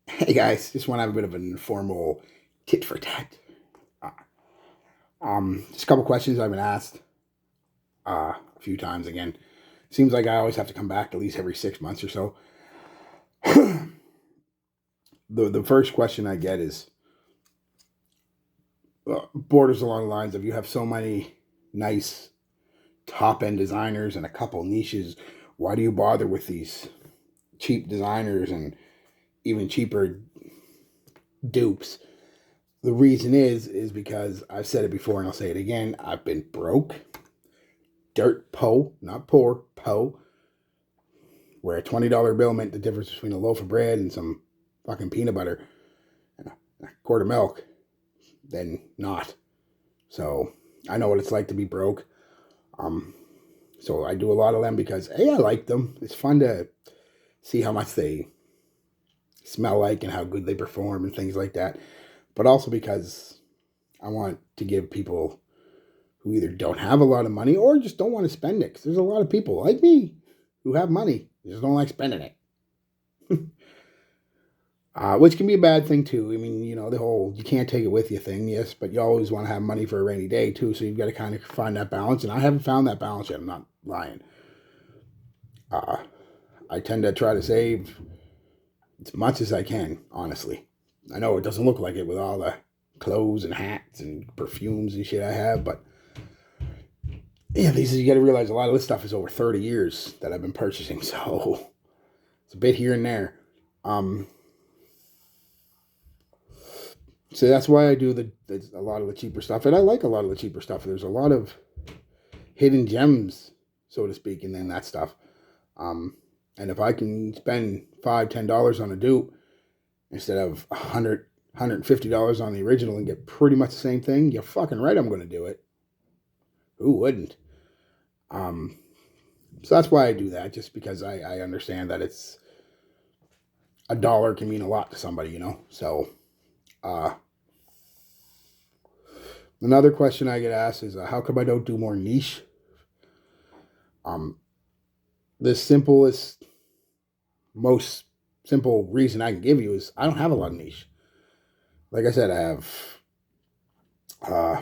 Hey guys, just want to have a bit of an informal tit for tat. Uh, just a couple questions I've been asked a few times. Again, seems like I always have to come back at least every 6 months or so. The first question I get is borders along the lines of you have so many nice top end designers and a couple niches. Why do you bother with these cheap designers and even cheaper dupes? The reason is because I've said it before and I'll say it again. I've been broke, dirt po, not poor, po, where a $20 bill meant the difference between a loaf of bread and some fucking peanut butter and a quart of milk, then not. So I know what it's like to be broke. Um, so I do a lot of them because A, I like them. It's fun to see how much they smell like and how good they perform and things like that. But also because I want to give people who either don't have a lot of money or just don't want to spend it. Because there's a lot of people like me who have money, just don't like spending it. Which can be a bad thing too. I mean, the whole you can't take it with you thing, yes, but you always want to have money for a rainy day too. So you've got to kind of find that balance, and I haven't found that balance yet. I'm not lying. Uh, I tend to try to save as much as I can, honestly. I know it doesn't look like it with all the clothes and hats and perfumes and shit I have, but yeah, you got to realize a lot of this stuff is over 30 years that I've been purchasing, so it's a bit here and there. Um, So that's why I do a lot of the cheaper stuff, and I like a lot of the cheaper stuff. There's a lot of hidden gems, so to speak, in that stuff. Um, and if I can spend $5-10 on a dupe instead of $150 on the original and get pretty much the same thing, you're fucking right. I'm going to do it. Who wouldn't? Um, so that's why I do that, just because I understand that it's a dollar can mean a lot to somebody. So uh, another question I get asked is, how come I don't do more niche? Um, the simplest, most simple reason I can give you is I don't have a lot of niche. Like I said, I have uh,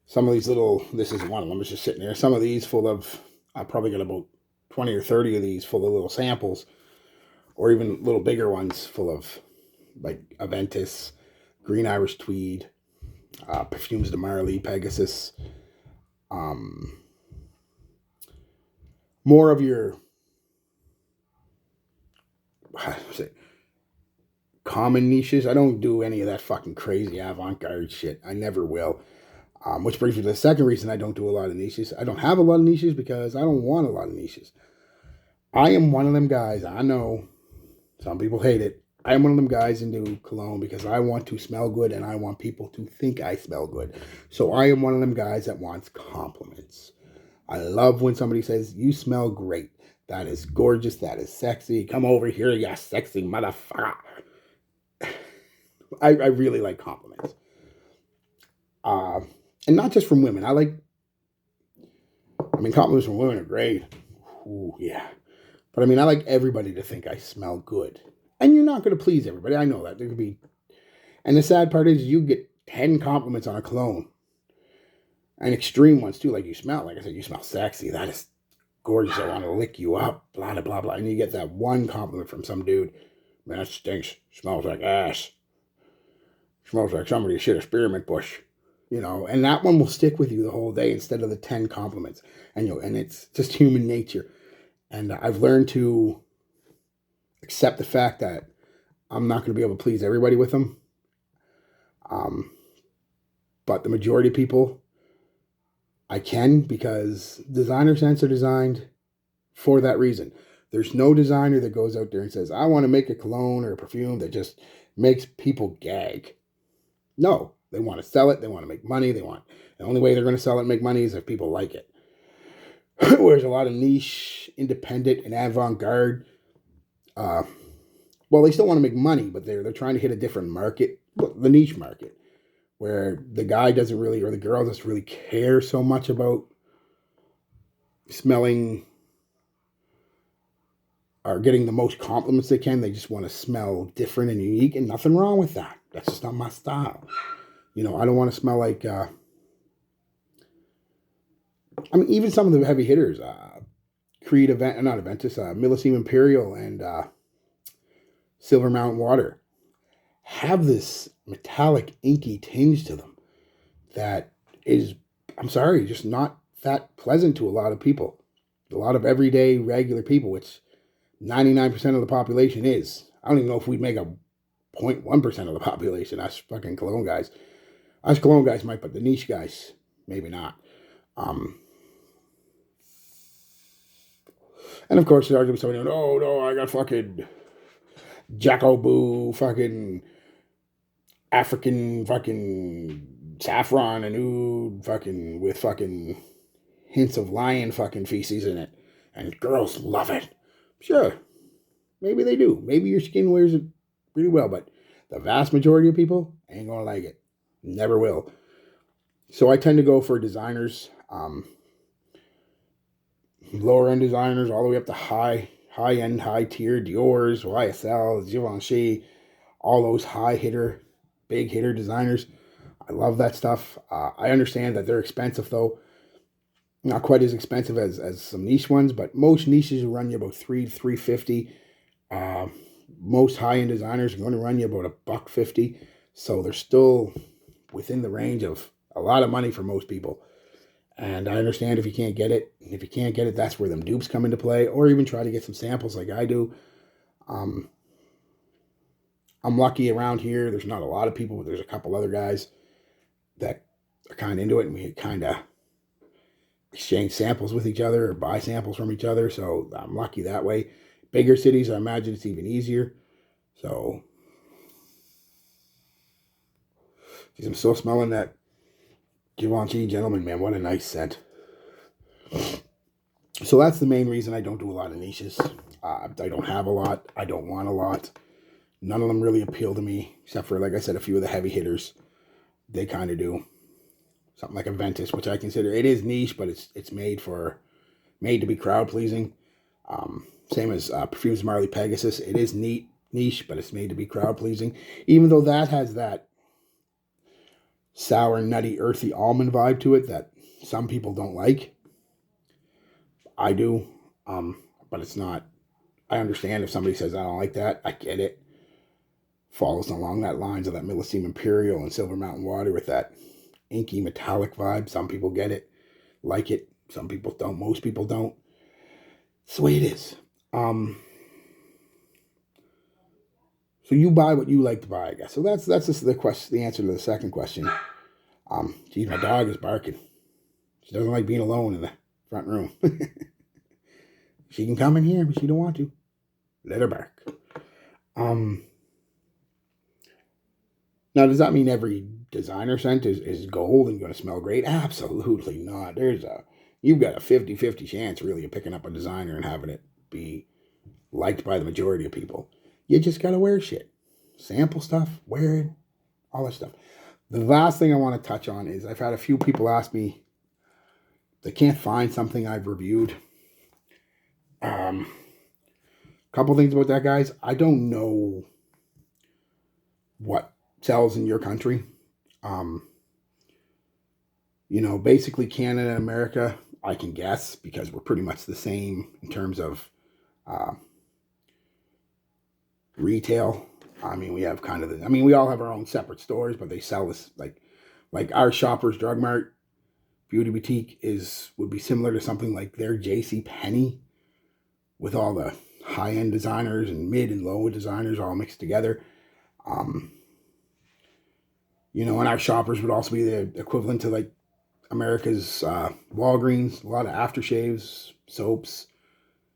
some of these little. This is one of them. It's just sitting there. Some of these full of. I probably got about 20 or 30 of these full of little samples, or even little bigger ones full of like Aventus, Green Irish Tweed, Perfumes de Marley, Pegasus. Um, more of your say, common niches. I don't do any of that fucking crazy avant-garde shit. I never will. Which brings me to the second reason I don't do a lot of niches. I don't have a lot of niches because I don't want a lot of niches. I am one of them guys. I know some people hate it. I am one of them guys into cologne because I want to smell good and I want people to think I smell good. So I am one of them guys that wants compliments. I love when somebody says, "You smell great. That is gorgeous. That is sexy. Come over here, you sexy motherfucker." I really like compliments. Uh, and not just from women. Compliments from women are great. Ooh, yeah. But I like everybody to think I smell good. And you're not going to please everybody. I know that. There could be. And the sad part is you get 10 compliments on a cologne. And extreme ones too. Like you smell, like I said, you smell sexy. That is gorgeous. I want to lick you up. Blah, blah, blah, blah. And you get that one compliment from some dude. Man, that stinks. Smells like ass. Smells like somebody shit a spearmint bush. And that one will stick with you the whole day instead of the 10 compliments. And it's just human nature. And I've learned to accept the fact that I'm not going to be able to please everybody with them. Um, but the majority of people, I can, because designer scents are designed for that reason. There's no designer that goes out there and says, I want to make a cologne or a perfume that just makes people gag. No, they want to sell it. They want to make money. The only way they're going to sell it and make money is if people like it. Whereas a lot of niche, independent, and avant-garde, they still want to make money, but they're trying to hit a different market, the niche market, where the guy doesn't really, or the girl doesn't really care so much about smelling are getting the most compliments they can. They just want to smell different and unique, and nothing wrong with that. That's just not my style. I don't want to smell like, even some of the heavy hitters, Creed Event, not Aventus, Millesime Imperial and Silver Mountain Water have this metallic, inky tinge to them that is, I'm sorry, just not that pleasant to a lot of people. A lot of everyday, regular people, which 99% of the population is. I don't even know if we'd make a 0.1% of the population. Us fucking Cologne guys. Us Cologne guys might, but the niche guys, maybe not. And of course, there's going to be somebody going, oh, no, I got fucking Jacoboo, fucking African fucking saffron and oud fucking with fucking hints of lion fucking feces in it. And girls love it. Sure. Maybe they do. Maybe your skin wears it really well, but the vast majority of people ain't going to like it. Never will. So I tend to go for designers, lower end designers, all the way up to high end, high tier Dior's, YSL, Givenchy, all those big hitter designers. I love that stuff. I understand that they're expensive though. Not quite as expensive as some niche ones, but most niches will run you about $300 to $350. Most high end designers are going to run you about $150. So they're still within the range of a lot of money for most people. And I understand if you can't get it. If you can't get it, that's where them dupes come into play, or even try to get some samples like I do. I'm lucky around here. There's not a lot of people, but there's a couple other guys that are kind of into it, and we kind of exchange samples with each other or buy samples from each other. So I'm lucky that way. Bigger cities, I imagine it's even easier. So geez, I'm still smelling that Givenchy Gentleman, man. What a nice scent. So that's the main reason I don't do a lot of niches. I don't have a lot. I don't want a lot. None of them really appeal to me, except for, like I said, a few of the heavy hitters. They kind of do. Something like Aventus, which I consider, it is niche, but it's made to be crowd pleasing. Same as Perfume's Marley Pegasus. It is niche, but it's made to be crowd pleasing. Even though that has that sour, nutty, earthy almond vibe to it that some people don't like. I do, but it's not. I understand if somebody says I don't like that. I get it. Falls along that lines of that Millesime Imperial and Silver Mountain Water with that inky metallic vibe. Some people get it, like it. Some people don't. Most people don't. It's the way it is. So you buy what you like to buy, I guess. So that's just the answer to the second question. Geez, my dog is barking. She doesn't like being alone in the front room. She can come in here, but she don't want to. Let her bark. Now, does that mean every designer scent is gold and going to smell great? Absolutely not. You've got a 50-50 chance really of picking up a designer and having it be liked by the majority of people. You just got to wear shit. Sample stuff, wear it, all that stuff. The last thing I want to touch on is I've had a few people ask me they can't find something I've reviewed. Couple things about that, guys. I don't know what sells in your country. Basically Canada and America, I can guess because we're pretty much the same in terms of retail. We have we all have our own separate stores, but they sell this like our Shoppers Drug Mart beauty boutique would be similar to something like their J.C. Penney with all the high-end designers and mid and low designers all mixed together. And our Shoppers would also be the equivalent to like America's Walgreens, a lot of aftershaves, soaps,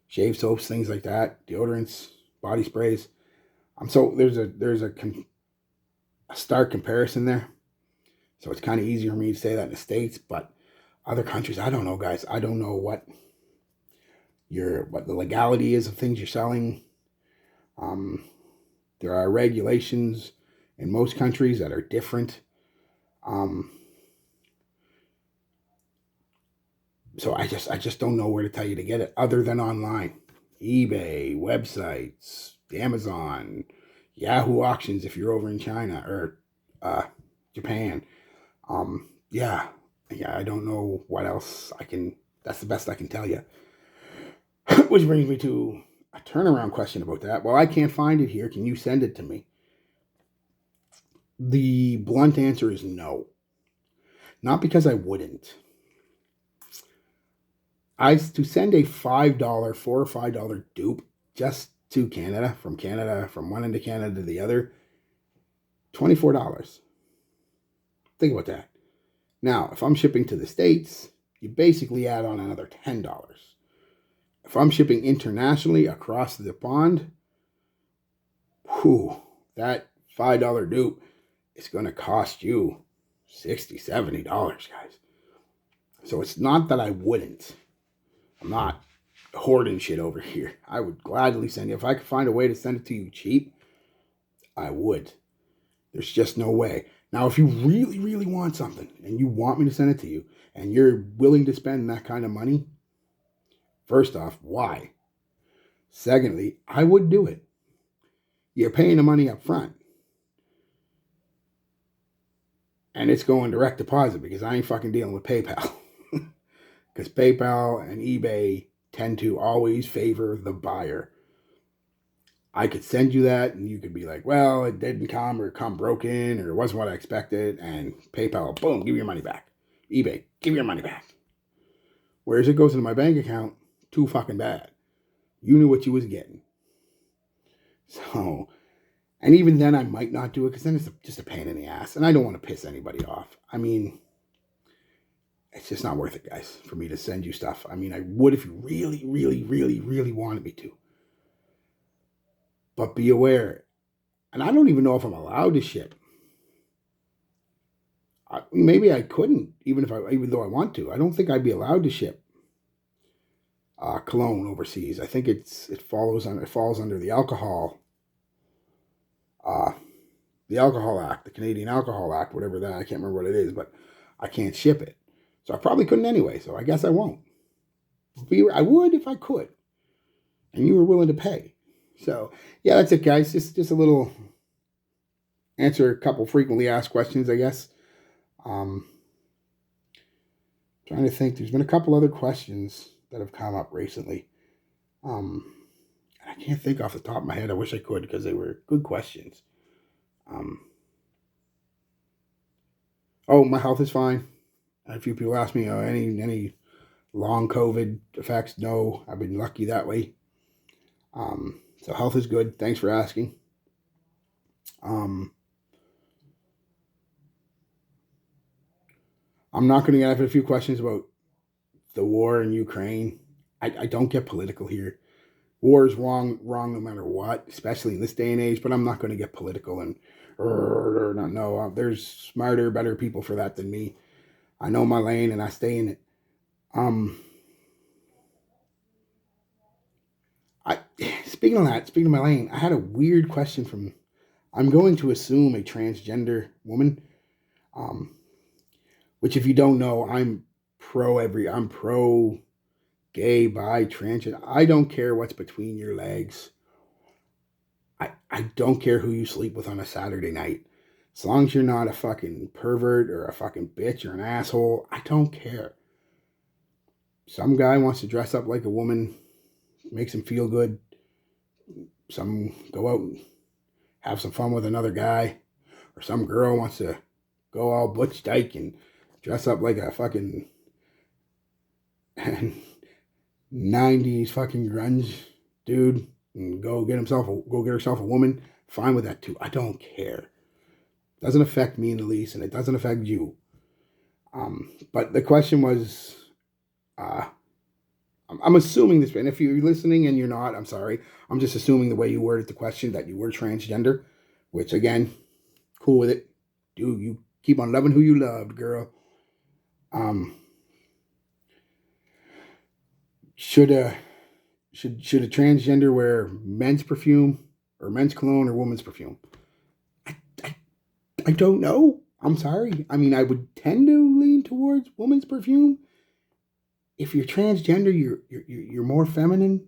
shave soaps, things like that, deodorants, body sprays. So there's a stark comparison there. So it's kind of easier for me to say that in the States, but other countries, I don't know, guys. I don't know what the legality is of things you're selling. There are regulations in most countries that are different. So I just don't know where to tell you to get it other than online. eBay, websites, Amazon, Yahoo auctions if you're over in China or Japan. Yeah, I don't know what else I can. That's the best I can tell you. Which brings me to a turnaround question about that. Well, I can't find it here. Can you send it to me? The blunt answer is no. Not because I wouldn't. To send a $5, $4 or $5 dupe just to Canada, from one end of Canada to the other, $24. Think about that. Now, if I'm shipping to the States, you basically add on another $10. If I'm shipping internationally across the pond, that $5 dupe is going to cost you $60, $70, guys. So it's not that I wouldn't. I'm not hoarding shit over here. I would gladly send you. If I could find a way to send it to you cheap, I would. There's just no way. Now, if you really, really want something and you want me to send it to you and you're willing to spend that kind of money, first off, why? Secondly, I would do it. You're paying the money up front. And it's going direct deposit because I ain't fucking dealing with PayPal. Because PayPal and eBay tend to always favor the buyer. I could send you that and you could be like, well, it didn't come or come broken or it wasn't what I expected. And PayPal, boom, give your money back. eBay, give your money back. Whereas it goes into my bank account, too fucking bad. You knew what you was getting. So, and even then I might not do it because then it's just a pain in the ass. And I don't want to piss anybody off. I mean, it's just not worth it, guys, for me to send you stuff. I mean, I would if you really, really, really, really wanted me to. But be aware, and I don't even know if I'm allowed to ship. Maybe I couldn't, even though I want to. I don't think I'd be allowed to ship Cologne overseas. I think it falls under the alcohol Act, the Canadian Alcohol Act, whatever that. I can't remember what it is, but I can't ship it. So I probably couldn't anyway, so I guess I won't. I would if I could. And you were willing to pay. So, yeah, that's it, guys. Just a little answer a couple frequently asked questions, I guess. Trying to think. There's been a couple other questions that have come up recently. I can't think off the top of my head. I wish I could because they were good questions. My health is fine. A few people ask me, any long COVID effects? No, I've been lucky that way. So health is good. Thanks for asking. I'm not going to get into a few questions about the war in Ukraine. I don't get political here. War is wrong no matter what, especially in this day and age, but I'm not going to get political and no, there's smarter, better people for that than me. I know my lane and I stay in it. Speaking of my lane, I had a weird question from, I'm going to assume a transgender woman, which if you don't know, I'm pro gay, bi, transgender. I don't care what's between your legs. I don't care who you sleep with on a Saturday night. As long as you're not a fucking pervert or a fucking bitch or an asshole, I don't care. Some guy wants to dress up like a woman, makes him feel good. Some go out and have some fun with another guy. Or some girl wants to go all Butch Dyke and dress up like a fucking 90s fucking grunge dude and go get herself a woman. Fine with that too. I don't care. Doesn't affect me in the least, and it doesn't affect you. But the question was, I'm assuming this, and if you're listening and you're not, I'm sorry. I'm just assuming the way you worded the question that you were transgender, which again, cool with it. Dude, you keep on loving who you loved, girl. Should a transgender wear men's perfume or men's cologne or women's perfume? I don't know. I'm sorry. I mean, I would tend to lean towards women's perfume. If you're transgender, you're more feminine.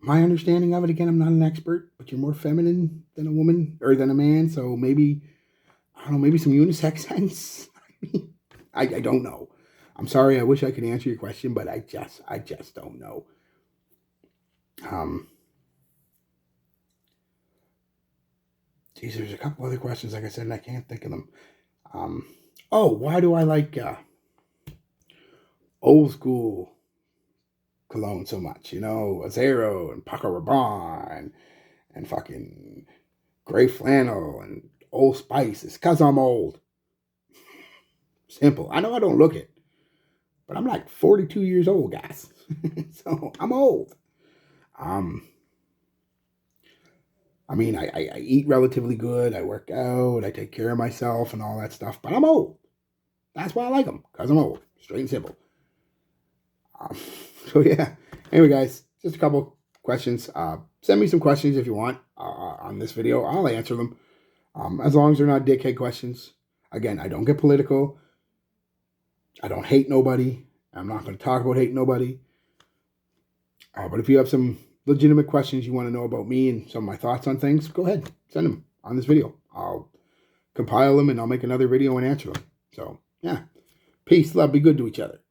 my understanding of it, again, I'm not an expert, but you're more feminine than a woman or than a man. So maybe, I don't know, maybe some unisex sense. I don't know. I'm sorry. I wish I could answer your question, but I just don't know. Geez, there's a couple other questions, like I said, and I can't think of them. Why do I like old school cologne so much? You know, Azero and Paco Rabanne and fucking gray flannel and Old Spice. It's because I'm old. Simple. I know I don't look it, but I'm like 42 years old, guys. So I'm old. I mean, I eat relatively good. I work out. I take care of myself and all that stuff, but I'm old. That's why I like them, because I'm old. Straight and simple. Um, so, yeah. Anyway, guys, just a couple questions. Send me some questions if you want on this video. I'll answer them. As long as they're not dickhead questions. Again, I don't get political. I don't hate nobody. I'm not going to talk about hating nobody. But if you have some legitimate questions you want to know about me and some of my thoughts on things, go ahead. Send them on this video. I'll compile them and I'll make another video and answer them. So, yeah. Peace, love, be good to each other.